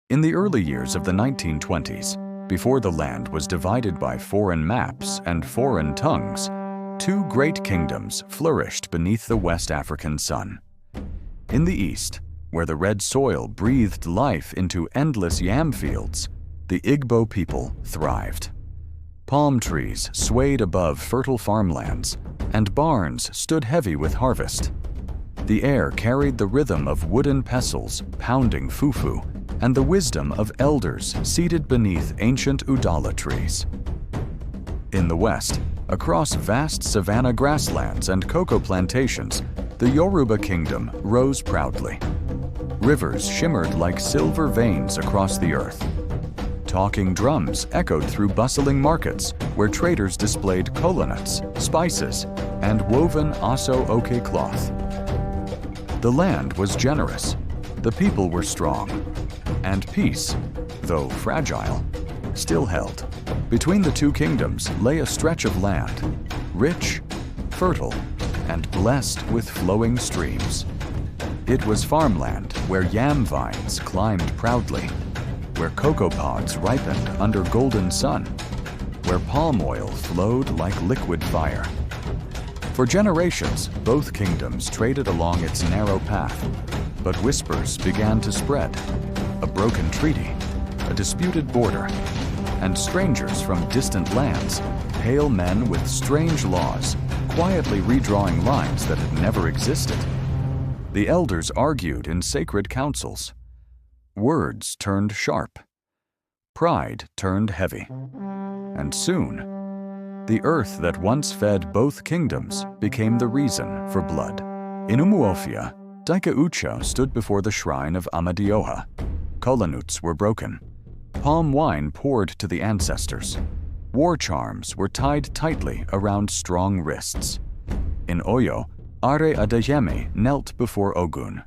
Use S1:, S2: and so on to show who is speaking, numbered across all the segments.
S1: In the early years of the 1920s, before the land was divided by foreign maps and foreign tongues, two great kingdoms flourished beneath the West African sun. In the east, where the red soil breathed life into endless yam fields, the Igbo people thrived. Palm trees swayed above fertile farmlands, and barns stood heavy with harvest. The air carried the rhythm of wooden pestles pounding fufu and the wisdom of elders seated beneath ancient udala trees. In the west, across vast savanna grasslands and cocoa plantations, the Yoruba kingdom rose proudly. Rivers shimmered like silver veins across the earth. Talking drums echoed through bustling markets where traders displayed kola nuts, spices, and woven aso-oke cloth. The land was generous, the people were strong, and peace, though fragile, still held. Between the two kingdoms lay a stretch of land, rich, fertile, and blessed with flowing streams. It was farmland where yam vines climbed proudly, where cocoa pods ripened under golden sun, where palm oil flowed like liquid fire. For generations, both kingdoms traded along its narrow path, but whispers began to spread. A broken treaty, a disputed border, and strangers from distant lands, pale men with strange laws, quietly redrawing lines that had never existed. The elders argued in sacred councils. Words turned sharp. Pride turned heavy. And soon, the earth that once fed both kingdoms became the reason for blood. In Umuofia, Daika Ucha stood before the shrine of Amadioha. Kola nuts were broken. Palm wine poured to the ancestors. War charms were tied tightly around strong wrists. In Oyo, Are Adeyemi knelt before Ogun.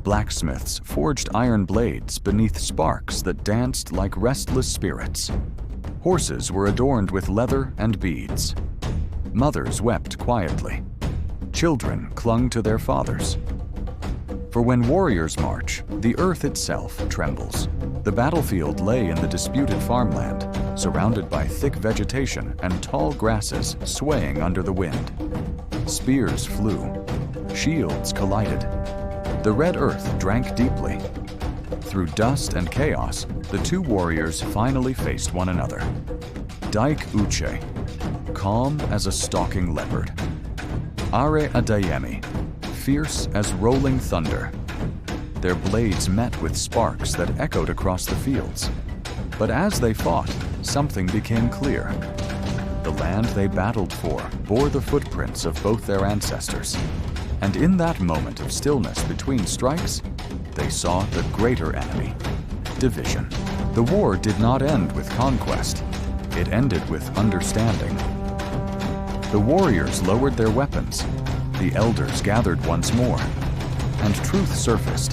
S1: Blacksmiths forged iron blades beneath sparks that danced like restless spirits. Horses were adorned with leather and beads. Mothers wept quietly. Children clung to their fathers. For when warriors march, the earth itself trembles. The battlefield lay in the disputed farmland, surrounded by thick vegetation and tall grasses swaying under the wind. Spears flew. Shields collided. The red earth drank deeply. Through dust and chaos, the two warriors finally faced one another. Daik Uche, calm as a stalking leopard. Are Adeyemi, fierce as rolling thunder. Their blades met with sparks that echoed across the fields. But as they fought, something became clear. The land they battled for bore the footprints of both their ancestors. And in that moment of stillness between strikes, they saw the greater enemy, division. The war did not end with conquest. It ended with understanding. The warriors lowered their weapons. The elders gathered once more, and truth surfaced.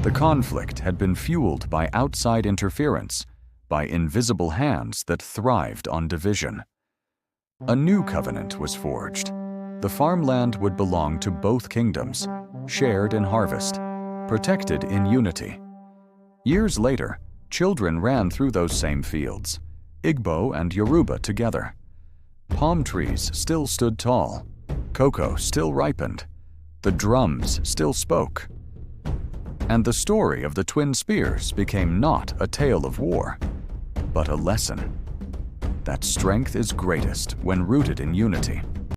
S1: The conflict had been fueled by outside interference, by invisible hands that thrived on division. A new covenant was forged. The farmland would belong to both kingdoms, shared in harvest, protected in unity. Years later, children ran through those same fields, Igbo and Yoruba together. Palm trees still stood tall. Cocoa still ripened. The drums still spoke. And the story of the twin spears became not a tale of war, but a lesson that strength is greatest when rooted in unity.